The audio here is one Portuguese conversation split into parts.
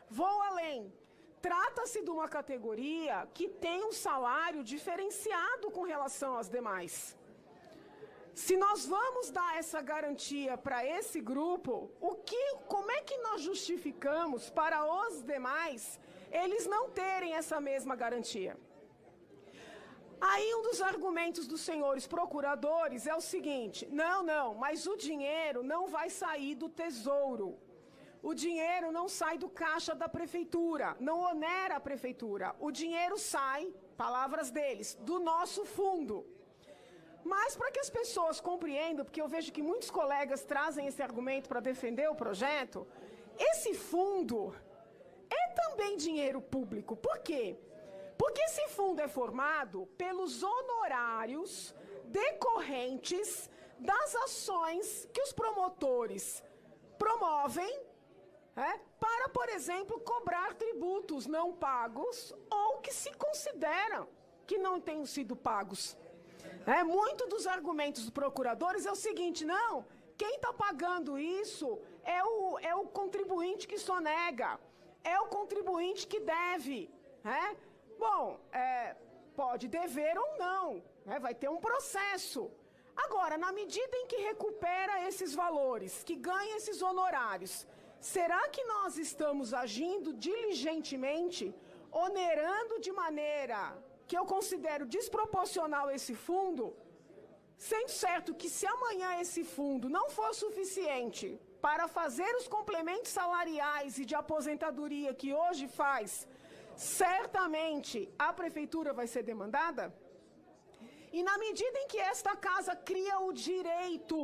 Vou além. Trata-se de uma categoria que tem um salário diferenciado com relação às demais. Se nós vamos dar essa garantia para esse grupo, como é que nós justificamos para os demais eles não terem essa mesma garantia? Aí um dos argumentos dos senhores procuradores é o seguinte: não, mas o dinheiro não vai sair do tesouro. O dinheiro não sai do caixa da prefeitura, não onera a prefeitura. O dinheiro sai, palavras deles, do nosso fundo. Mas para que as pessoas compreendam, porque eu vejo que muitos colegas trazem esse argumento para defender o projeto, esse fundo é também dinheiro público. Por quê? Porque esse fundo é formado pelos honorários decorrentes das ações que os promotores promovem, para, por exemplo, cobrar tributos não pagos ou que se consideram que não tenham sido pagos. Muito dos argumentos dos procuradores é o seguinte: não, quem está pagando isso é o contribuinte que sonega, é o contribuinte que deve. Bom, pode dever ou não, vai ter um processo. Agora, na medida em que recupera esses valores, que ganha esses honorários, será que nós estamos agindo diligentemente, onerando de maneira que eu considero desproporcional esse fundo, sendo certo que se amanhã esse fundo não for suficiente para fazer os complementos salariais e de aposentadoria que hoje faz, certamente a prefeitura vai ser demandada? E na medida em que esta casa cria o direito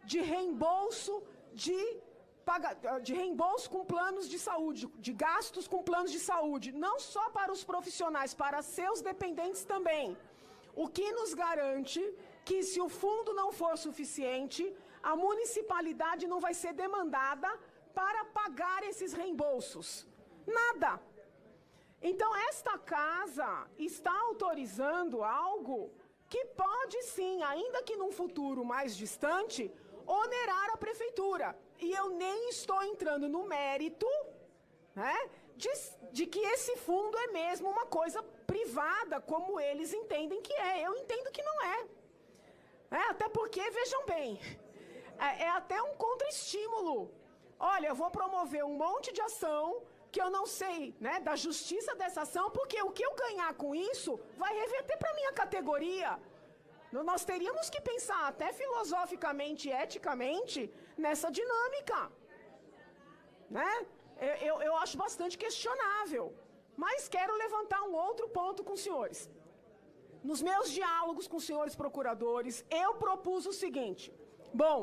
de reembolso de reembolso com planos de saúde, de gastos com planos de saúde, não só para os profissionais, para seus dependentes também. O que nos garante que, se o fundo não for suficiente, a municipalidade não vai ser demandada para pagar esses reembolsos? Nada. Então, esta casa está autorizando algo que pode sim, ainda que num futuro mais distante, onerar a prefeitura. E eu nem estou entrando no mérito, de que esse fundo é mesmo uma coisa privada, como eles entendem que é. Eu entendo que não é. Até porque, vejam bem, é até um contra-estímulo. Olha, eu vou promover um monte de ação que eu não sei, da justiça dessa ação, porque o que eu ganhar com isso vai reverter para a minha categoria. Nós teríamos que pensar até filosoficamente e eticamente nessa dinâmica. Eu acho bastante questionável. Mas quero levantar um outro ponto com os senhores. Nos meus diálogos com os senhores procuradores, eu propus o seguinte: bom,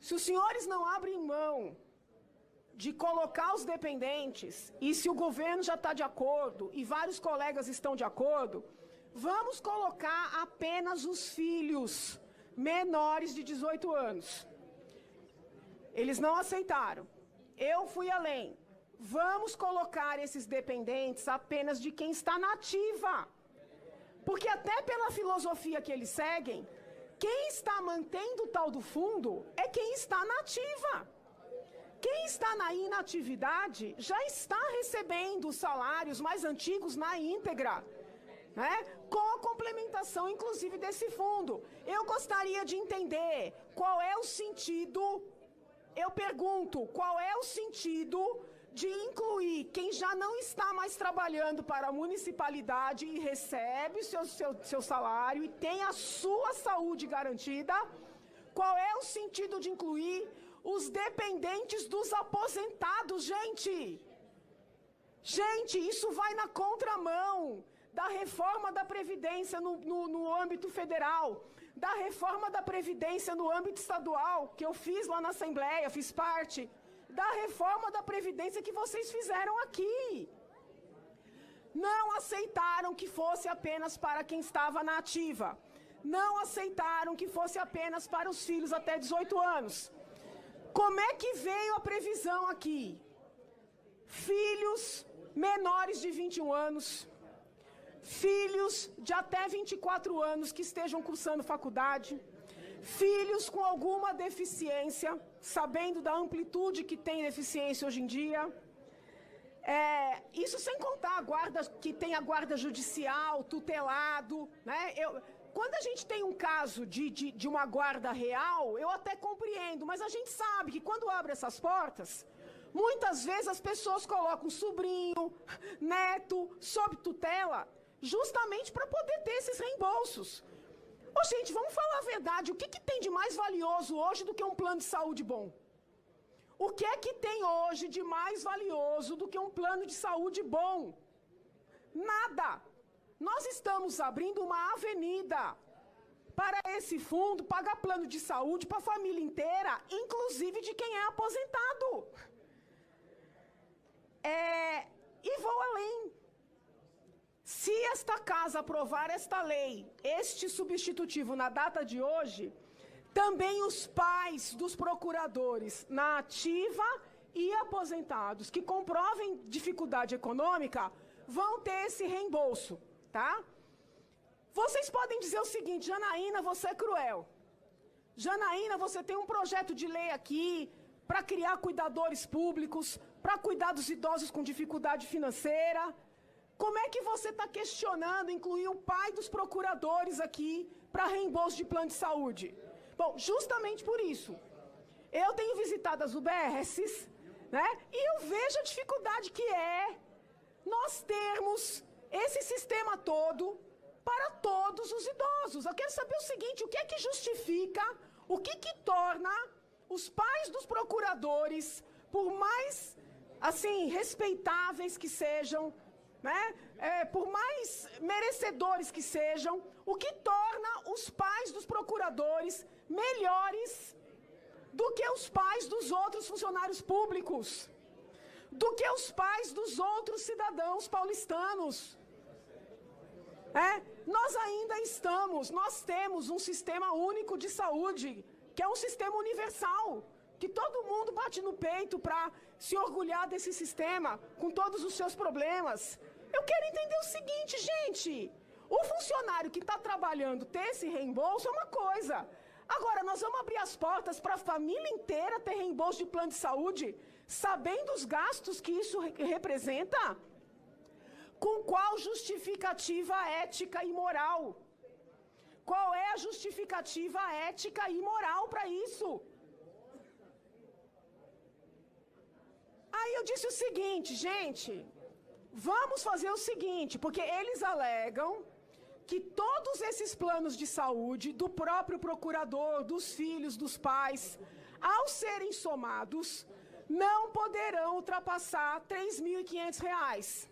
se os senhores não abrem mão de colocar os dependentes, e se o governo já está de acordo, e vários colegas estão de acordo, vamos colocar apenas os filhos menores de 18 anos. Eles não aceitaram. Eu fui além. Vamos colocar esses dependentes apenas de quem está na ativa. Porque até pela filosofia que eles seguem, quem está mantendo o tal do fundo é quem está na ativa. Quem está na inatividade já está recebendo os salários mais antigos na íntegra. Com a complementação, inclusive, desse fundo. Eu gostaria de entender qual é o sentido, eu pergunto, qual é o sentido de incluir quem já não está mais trabalhando para a municipalidade e recebe o seu salário e tem a sua saúde garantida? Qual é o sentido de incluir os dependentes dos aposentados, gente? Gente, isso vai na contramão da reforma da Previdência no âmbito federal, da reforma da Previdência no âmbito estadual, que eu fiz lá na Assembleia, fiz parte, da reforma da Previdência que vocês fizeram aqui. Não aceitaram que fosse apenas para quem estava na ativa. Não aceitaram que fosse apenas para os filhos até 18 anos. Como é que veio a previsão aqui? Filhos menores de 21 anos, filhos de até 24 anos que estejam cursando faculdade, filhos com alguma deficiência, sabendo da amplitude que tem deficiência hoje em dia, Isso sem contar a guarda, que tem a guarda judicial, tutelado, né? Quando a gente tem um caso de uma guarda real, eu até compreendo, mas a gente sabe que quando abre essas portas, muitas vezes as pessoas colocam sobrinho, neto, sob tutela, justamente para poder ter esses reembolsos. Ô, gente, vamos falar a verdade, o que tem de mais valioso hoje do que um plano de saúde bom? O que é que tem hoje de mais valioso do que um plano de saúde bom? Nada. Nós estamos abrindo uma avenida para esse fundo pagar plano de saúde para a família inteira, inclusive de quem é aposentado. E vou além. Se esta casa aprovar esta lei, este substitutivo na data de hoje, também os pais dos procuradores na ativa e aposentados que comprovem dificuldade econômica vão ter esse reembolso, tá? Vocês podem dizer o seguinte: Janaína, você é cruel. Janaína, você tem um projeto de lei aqui para criar cuidadores públicos, para cuidar dos idosos com dificuldade financeira. Como é que você está questionando incluir o pai dos procuradores aqui para reembolso de plano de saúde? Bom, justamente por isso, eu tenho visitado as UBSs, né? E eu vejo a dificuldade que é nós termos esse sistema todo para todos os idosos. Eu quero saber o seguinte: o que é que justifica, o que torna os pais dos procuradores, por mais, assim, respeitáveis que sejam, né? Por mais merecedores que sejam, o que torna os pais dos procuradores melhores do que os pais dos outros funcionários públicos, do que os pais dos outros cidadãos paulistanos. Nós temos um sistema único de saúde, que é um sistema universal, que todo mundo bate no peito para se orgulhar desse sistema, com todos os seus problemas. Eu quero entender o seguinte, gente: o funcionário que está trabalhando ter esse reembolso é uma coisa. Agora, nós vamos abrir as portas para a família inteira ter reembolso de plano de saúde, sabendo os gastos que isso representa? Com qual justificativa ética e moral? Qual é a justificativa ética e moral para isso? Aí eu disse o seguinte, gente, vamos fazer o seguinte, porque eles alegam que todos esses planos de saúde, do próprio procurador, dos filhos, dos pais, ao serem somados, não poderão ultrapassar R$ 3.500.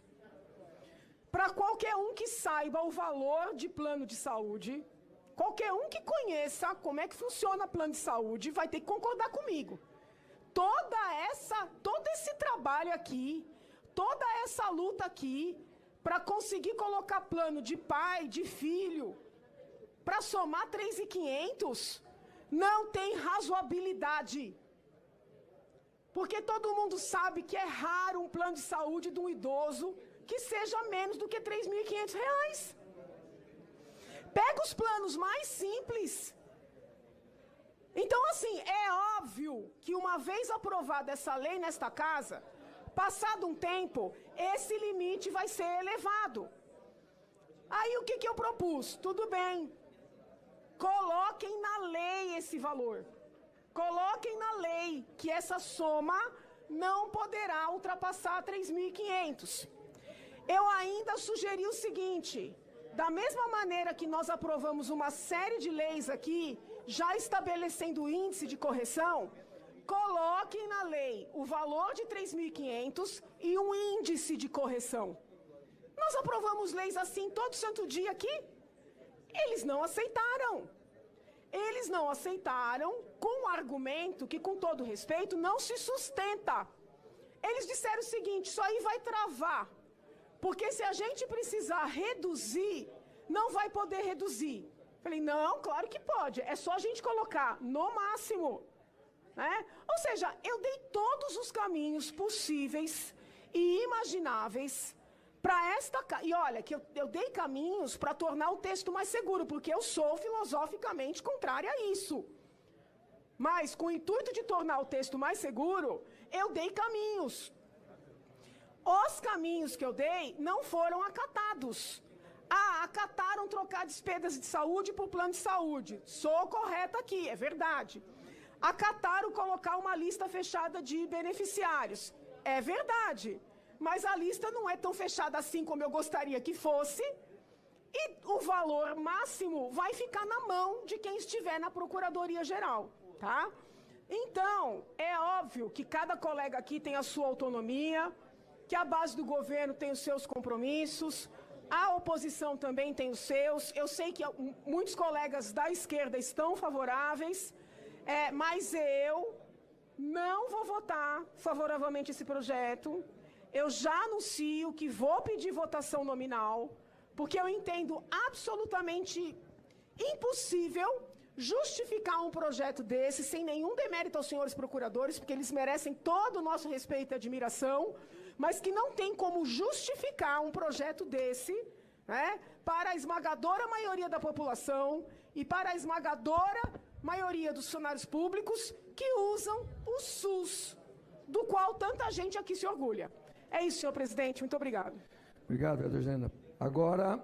Para qualquer um que saiba o valor de plano de saúde, qualquer um que conheça como é que funciona plano de saúde, vai ter que concordar comigo. Todo esse trabalho aqui, toda essa luta aqui, para conseguir colocar plano de pai, de filho, para somar 3.500, não tem razoabilidade. Porque todo mundo sabe que é raro um plano de saúde de um idoso que seja menos do que R$ 3.500. Pega os planos mais simples. Então, assim, é óbvio que uma vez aprovada essa lei nesta casa, passado um tempo, esse limite vai ser elevado. Aí o que eu propus? Tudo bem, coloquem na lei esse valor. Coloquem na lei que essa soma não poderá ultrapassar 3.500. Eu ainda sugeri o seguinte: da mesma maneira que nós aprovamos uma série de leis aqui, já estabelecendo o índice de correção, coloquem na lei o valor de 3.500 e um índice de correção. Nós aprovamos leis assim todo santo dia aqui. Eles não aceitaram. Eles não aceitaram com um argumento que, com todo respeito, não se sustenta. Eles disseram o seguinte: isso aí vai travar, porque se a gente precisar reduzir, não vai poder reduzir. Falei, não, claro que pode, é só a gente colocar no máximo, né? Ou seja, eu dei todos os caminhos possíveis e imagináveis para esta... E olha, que eu dei caminhos para tornar o texto mais seguro, porque eu sou filosoficamente contrária a isso. Mas, com o intuito de tornar o texto mais seguro, eu dei caminhos. O caminhos que eu dei não foram acatados. Acataram trocar despesas de saúde por plano de saúde. Sou correta aqui, é verdade. Acataram colocar uma lista fechada de beneficiários. É verdade. Mas a lista não é tão fechada assim como eu gostaria que fosse. E o valor máximo vai ficar na mão de quem estiver na Procuradoria-Geral, tá? Então, é óbvio que cada colega aqui tem a sua autonomia, que a base do governo tem os seus compromissos, a oposição também tem os seus. Eu sei que muitos colegas da esquerda estão favoráveis, mas eu não vou votar favoravelmente esse projeto. Eu já anuncio que vou pedir votação nominal, porque eu entendo absolutamente impossível justificar um projeto desse sem nenhum demérito aos senhores procuradores, porque eles merecem todo o nosso respeito e admiração, mas que não tem como justificar um projeto desse, né, para a esmagadora maioria da população e para a esmagadora maioria dos funcionários públicos que usam o SUS, do qual tanta gente aqui se orgulha. É isso, senhor presidente. Muito obrigado. Obrigado, vereadora Janaína. Agora...